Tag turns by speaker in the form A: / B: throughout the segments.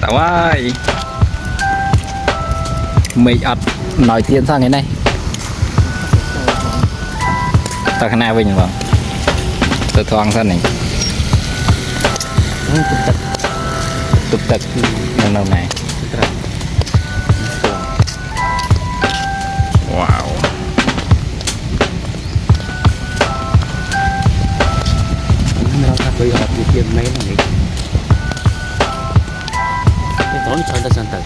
A: แต่ว่าไม่อัดหน่อยเตียนsang cái này ta khả năng bình vâng từ thoáng sang này tục tật lần đầu này wow
B: nó ta bây giờ đi kiếm mấy này cái tốn cho ta sang tới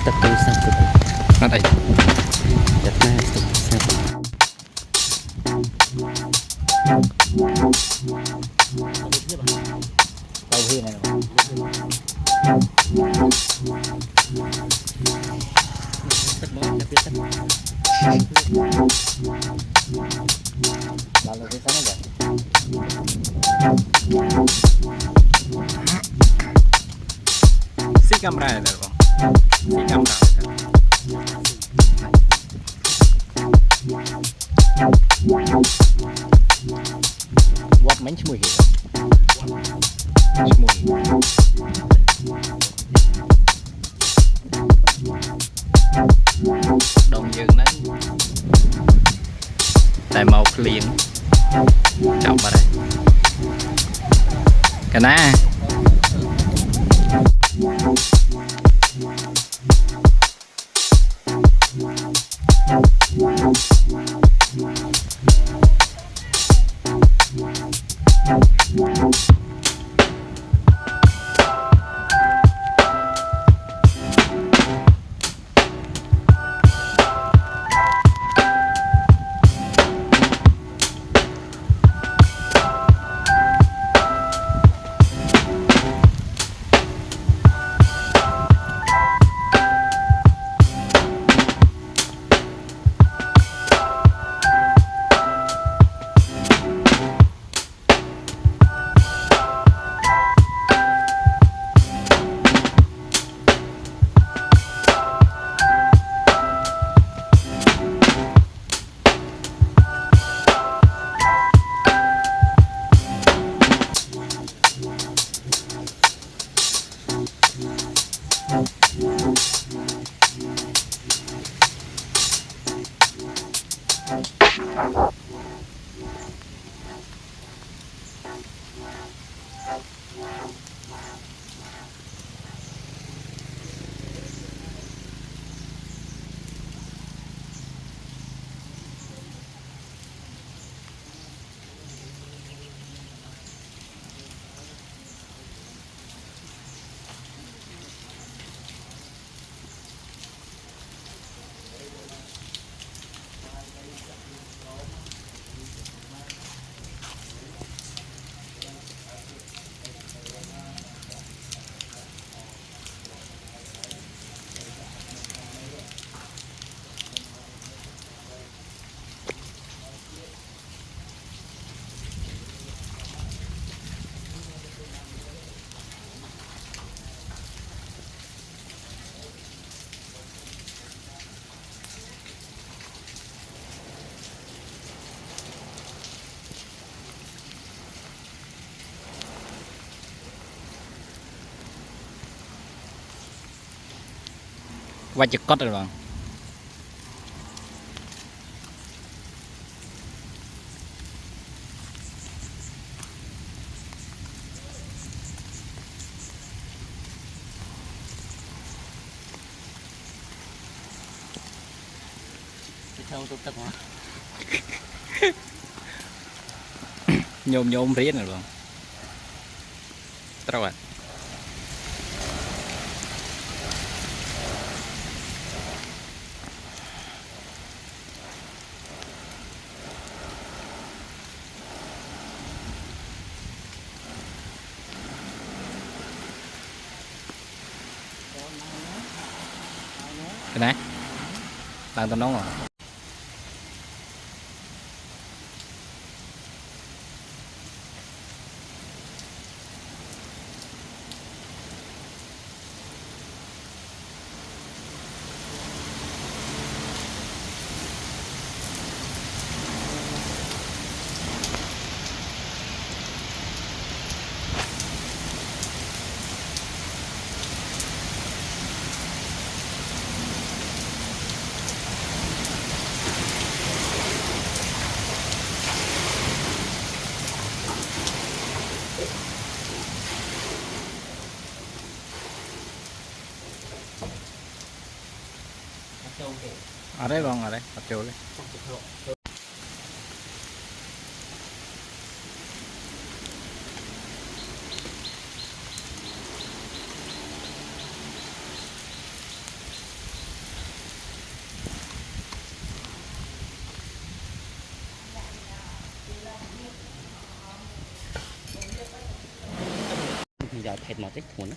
B: tập trung sang tới
A: nó đây
B: tập này sang
A: tàu hi này lalu di sana enggak si kamera ya bang si kamera buat main semua gitu semua đồng dương đấy tại màu clean trọng vào đây cái na wajib kot bang
B: theo tục tập hả
A: nhôm nhôm riết này bang trâu à cái này đang tao nóng rồi ở đây bông ở đây ở chỗ đây
B: giờ thịt mà tích cuốn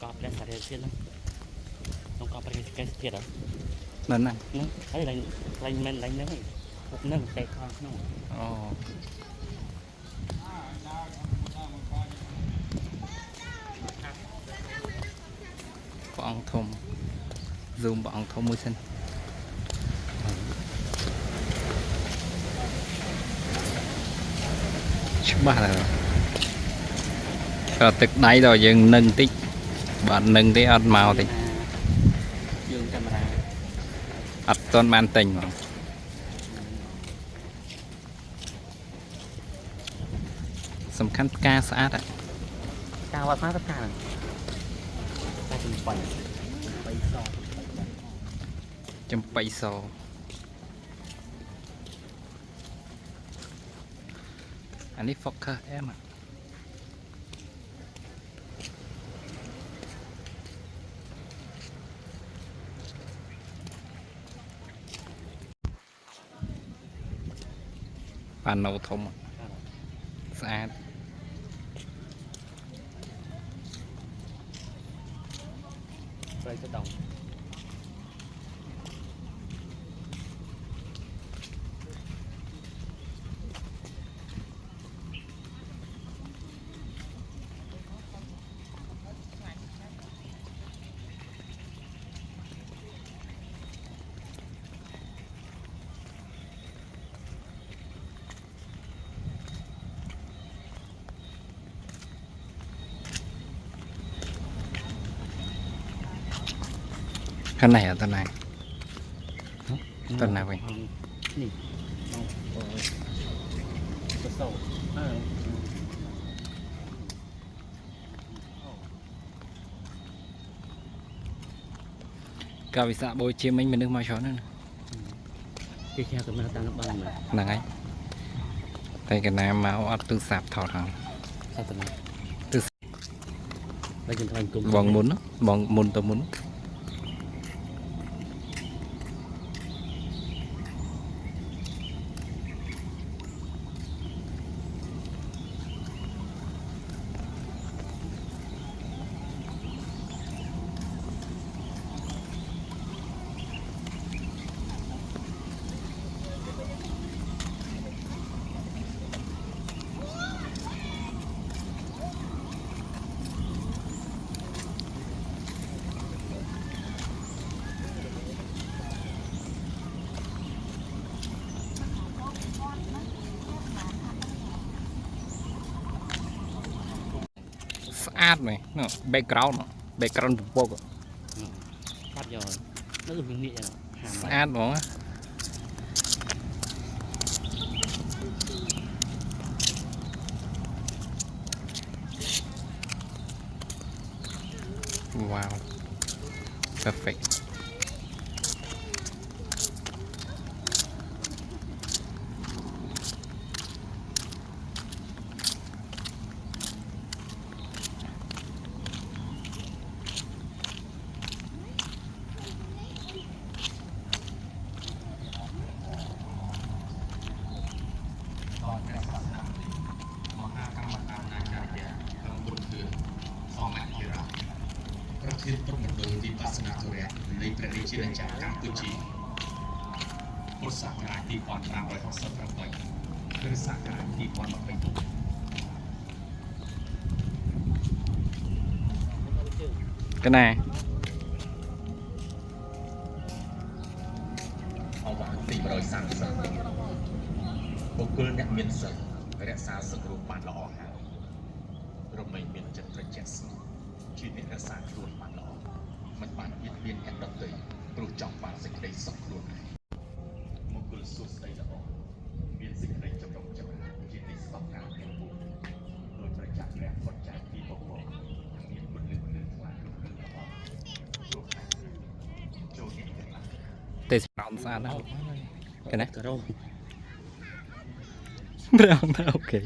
B: có lên sạt tiền lắm không có cái tiền đó
A: nên này
B: thấy lạnh nữa một nâng tay con nó
A: bọn thùng zoom bọn thùng môi sinh ba là thực đáy rồi dừng nâng tích bạn nâng tí ăn màu thì
B: dương camera
A: ắt toàn man tình mà sầm khăn ca xã ạ
B: cao quá phá tất cả này ta chừng bảy so
A: chấm bay sò anh ấy Fokker em ạ bàn nấu thông xa
B: rơi cái đồng
A: cái này ở tuần này tuần nào vậy
B: nè sâu
A: cả vì sao bôi chiêm mình nước mau chó nữa
B: cái khe của mình đang nó băng mà
A: là ngay đây cái này máu ăn từ sạp thọ thằng
B: sao tụi này
A: từ
B: đây chúng ta cùng
A: bong muốn bong muốn tôi muốn sát này nó background bộ
B: phát rồi nó dùng miệng rồi
A: sát đó wow perfect
C: ព្រះរាជាណាចក្រកម្ពុជាពុទ្ធសករាជ2568 ឬសករាជ2024
A: កណា
C: អវត្តទី130បុគ្គលអ្នកមានសិលរក្សាសង្គ្រោះបានល្អហើយរមែងមានចិត្តត្រជាក់ស្ងប់ជាអ្នករក្សាខ្លួនបានល្អមិនបានបៀតបៀនអ្នកដទៃព្រោះចង់បានសេចក្តីសុខខ្លួនឯងមង្គលសួស្តីល្អមានសេចក្តីចម្រុងចម្រើនជាទីស្បត់ការទាំងពួងដោយប្រចាំព្រះពុទ្ធចាស់ពីបបរមានពលិពលិខ្លាំងគ្រប់គ្រងល្អព្រោះតែចូលនេះទាំងឡាយ
A: ទេស្ប្រោមស្អាតណាស់កណា
B: ទៅរក
A: ប្រោមណាអូខេ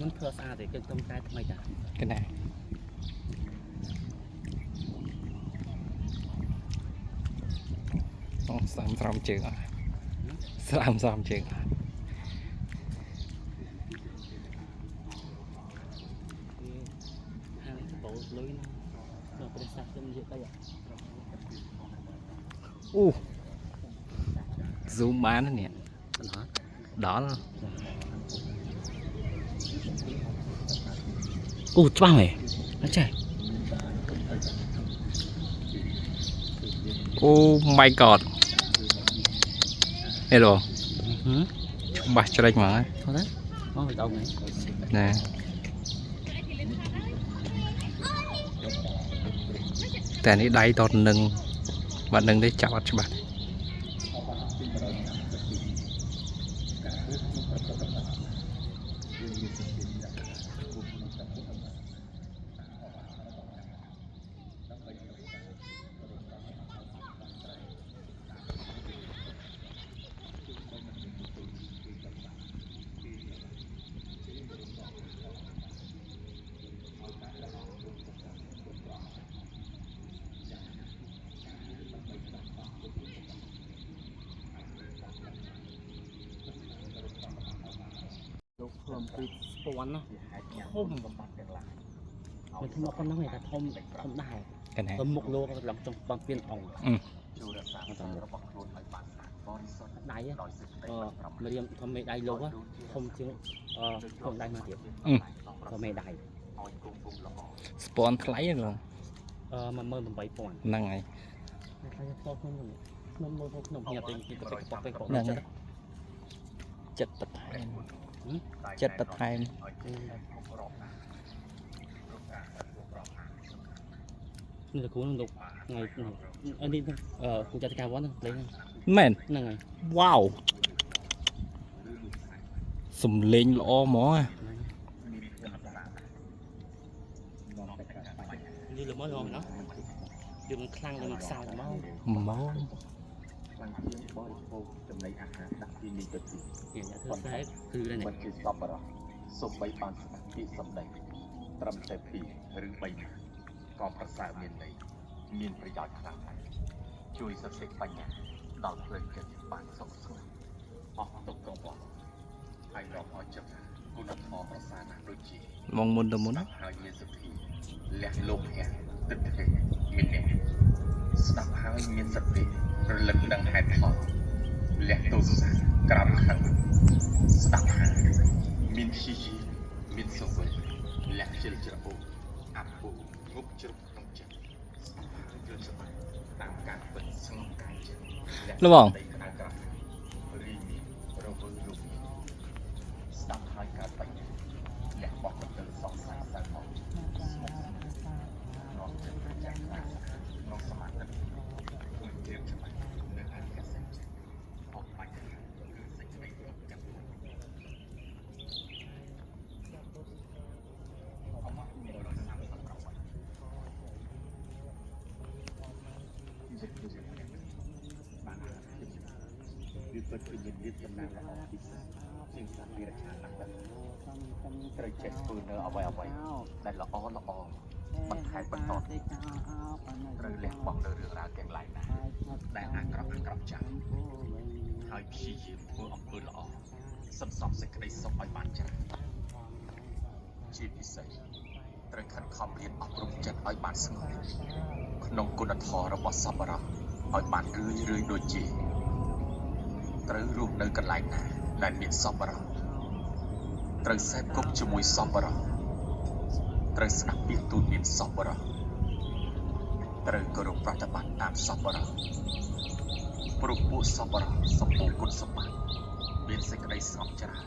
B: มันធ្វើស្អាតទេគឺខ្ញុំតែថ្មីតា
A: កណាអូសាំស្រោមជើងអត់ស្រាមស្រោមជើងអត់
B: ហាងបោលុយណាដល់ព្រះសាស្ត្រខ្ញុំនិយាយទៅ
A: អូ zoom បានណានេះ
B: បណ្ដោះ
A: ដល់
B: អូច្បាស់ហ៎អញ្ចឹង
A: អូ my god hello ច្បាស់ច្រេចហ្មង
B: thôi đấy nó phải đâu này
A: ណាតែនេះដៃតតនឹងបាត់នឹងទេចាប់អត់ច្បាស់
B: លោកខ្ញុំពីស្ពាន់ណាធំបំបត្តិទាំងឡាយមិនធំប៉ុណ្ណឹងទេតែធំដែរ
A: កណា
B: ទៅមុខលោកឡើងចង់បំពេញអង្គ
C: ចូលរក្សាសិលរបស់ខ្លួនឲ្យបានស្អាតបរិសុទ្ធ
B: ដៃ
C: ដោយសេចក្តី
B: មរៀមធំមេដៃលោកធំជាងធំដៃមកទៀតធំមេដៃ
C: ឲ្យគង់គង់ល្អ
A: ស្ពាន់ថ្លៃហ្នឹង
B: 18000
A: ហ្នឹងហើយ
B: តែខ្ញុំខ្ញុំខ្ញុំមើលខ្ញុំញ៉ាំទៅពីទៅកប៉ុកទៅកប៉ុក
A: ហ្នឹងចិត្តបន្ថែមចិត្តបន្ថែម
B: នេះទៅគូនឹងលោកថ្ងៃនេះគូចាត់ការវត្តហ្នឹងលេង
A: មែន
B: ហ្នឹងហើយ
A: វ៉ាវសំលេងល្អហ្មង
B: នេះល្មមឡងណាយើងខ្លាំងនឹងខ្សោយមក
A: ហ្មង
C: ខ្លាំងជាងបរិភោគចំណីអាហារដាក់ទីនេះទៅទី
B: និយាយធ្វើស្អែកគឺនេះ
C: មិនជាសពរស់សូម្បីបានស្ដាប់ពាក្យសម្ដីត្រឹមតែពីរឬ3ណាក៏ប្រសើរមានន័យមានប្រយោជន៍ខ្លាំងណាស់ជួយសរសេរបញ្ញាដល់ផ្លូវចិត្តបានសុខស្រួលអស់ទុកកង្វល់ហើយរកឲ្យចិត្តគុណធម៌ប្រសើរណាស់ដូចជា
A: មកមុនទៅមុន
C: ហើយមានសទ្ធាលះលោភៈទឹកភេមានអ្នកស្ដាប់ហើយមានសតិរលឹកដឹងហេតុផលលះទោសក្រោមខឹងស្ដាប់ហើយមានព្យាយាមមានសុវិលលះជិលច្របូកអពុងប់ជ្រុកក្នុងចិត្តស្ដាប់ហើយយល់ច្បាស់តាមការពិតស្ងប់កាយចិត្ត
A: លបង
C: រីមានរវើលុបស្ដាប់ហើយកើតបញ្ញាលះបោះទៅសងសាទៅមកនោះចិត្តប្រចាំនោះសមាធិមិនជឿច្បាស់នៅអរិយសច្ចអត់បាច់គឺសេចក្តីរបស់ចិត្ត វាពិតជាមានភាពចំណានល្អពិសេសជាងសាធារណៈណាស់ដែរត្រូវចេះធ្វើនៅអ្វីដែលល្អបន្ថែមបន្តទៀតត្រូវលះបង់នៅរឿងរ៉ាវទាំងឡាយណាដែលអាក្រក់ចោលហ ហើយព្យាយាមធ្វើអំពើល្អសន្សំសេចក្តីសុខឲ្យបានច្រើនជាពិសេសត្រូវខិតខំរៀនអប់រំចិត្តឲ្យបានស្ងប់ក្នុងគុណធម៌របស់សប្បុរសឲ្យបានរឿយដូចជាត្រូវរស់នៅកន្លែងណាដែលមានសប្បុរសត្រូវសេពគប់ជាមួយសប្បុរសត្រូវស្ដាប់ពាក្យទូតមានសប្បុរសត្រូវគោរពប្រតិបត្តិតាមសប្បុរសព្រោះពួកសប្បុរសសម្បូរគុណសម្បត្តិមានសេចក្តីស្ងប់ច្រើន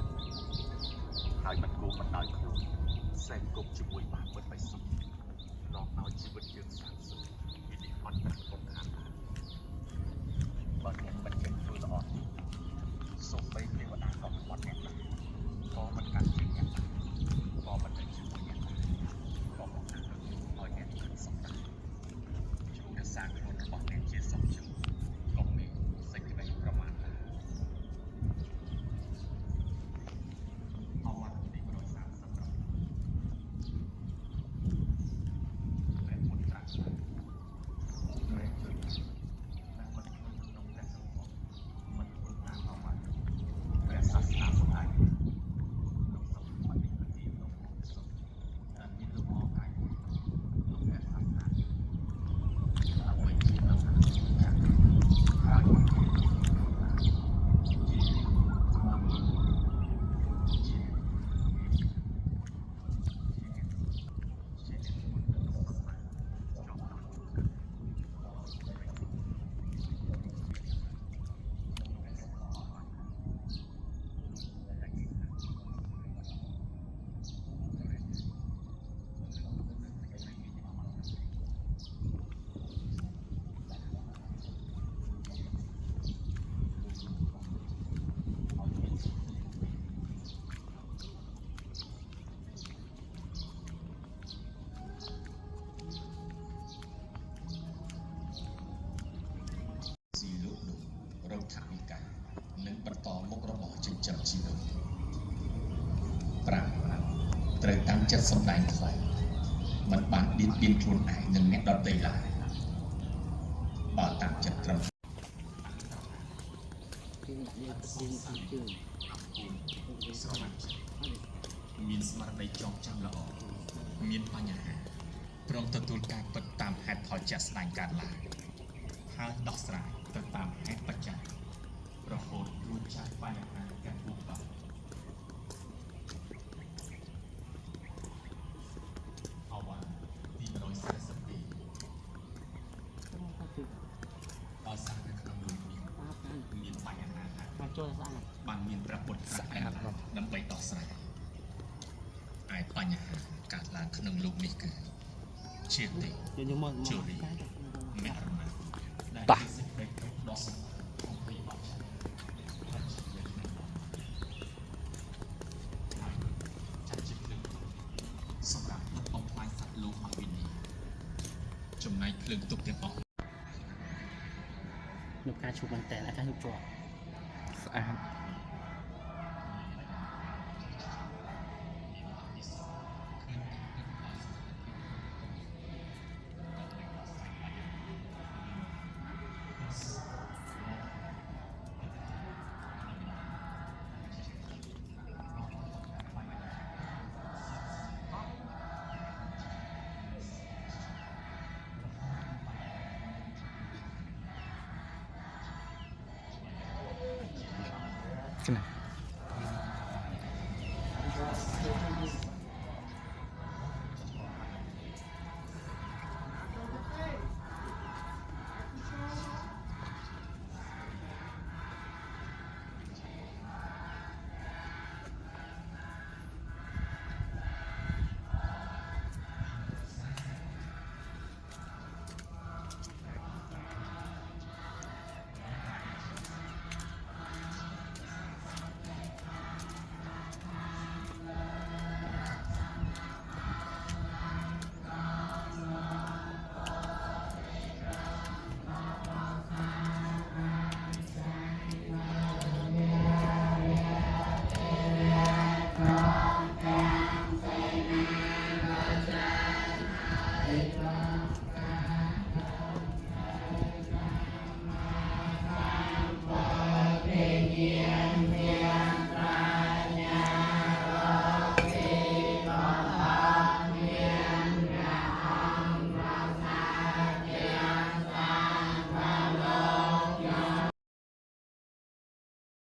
C: ហើយមិនគួរមិនដោយខ្លួនសេពគប់ជាមួយបាបពិតបិសុខនាំឲ្យជីវិតយើងសាបសូន្យវិនិច្ឆ័យប្រាក់ពុំខានបើអ្នកមិនចេះធ្វើល្អសូម្បីទេវតាក៏មិនបាត់អ្នកដែរក៏មិនកាន់ជើងអ្នកដែរក៏មិនដឹងជាមួយអ្នកដែរក៏មិនដឹងឲ្យអ្នកគិតសុខដែរជួយរក្សាខ្លួនរបស់អ្នកជាសុខជឿកុំមានសេចក្តីប្រមាទដែរអវត្តទី130ព្រះពុទ្ធត្រាស់ព្រះជួយណាមិនក្នុងព្រះសង្ឃមិនធ្វើតាមអវត្តព្រះសាសនាពុទ្ធឯងក្នុងសង្គមអធិបតេយ្យក្នុងសុខដែលមានលំអកាយក្នុងព្រះសាសនាដើម្បីជាដល់ចាក់ហើយមកស៊ីលោកនោះរងថាវិការនិងបន្តមុខរបរចិញ្ចឹមជីវិត5ត្រូវតាំងចិត្តសម្ដែងថ្លៃមិនបានបៀតបៀនខ្លួនឯងនិងអ្នកដទៃឡើយបើតាំងចិត្តត្រឹមមានស្មារតីចងចាំល្អមានបញ្ហាព្រមទទួលការពិតតាមហេតុផលជាក់ស្ដែងកើតឡើងហើយដោះស្រាយទៅតាមហេតុបច្ច័យរហូតរួចចាស់បញ្ហាទាំងពួងបាទអវ៉ាទី142ដោយសារនៅក្នុងលោកនេះមានបញ្ហាថាចូលស្អាតបានមានព្រះពុទ្ធស្អាតដើម្បីដោះស្រាយហើយបញ្ហាកើតឡើងក្នុងលោកនេះគឺជាទេជូរីមេរណាតាសម្រាប់ដុតបំផ្លាញសត្វលោកឲ្យវិនិច្ឆ័យចំណែកភ្លើងទុកទាំងអស់
B: នៅការជួបមែនតើអាការជួបជាប់
A: ស្អាតណា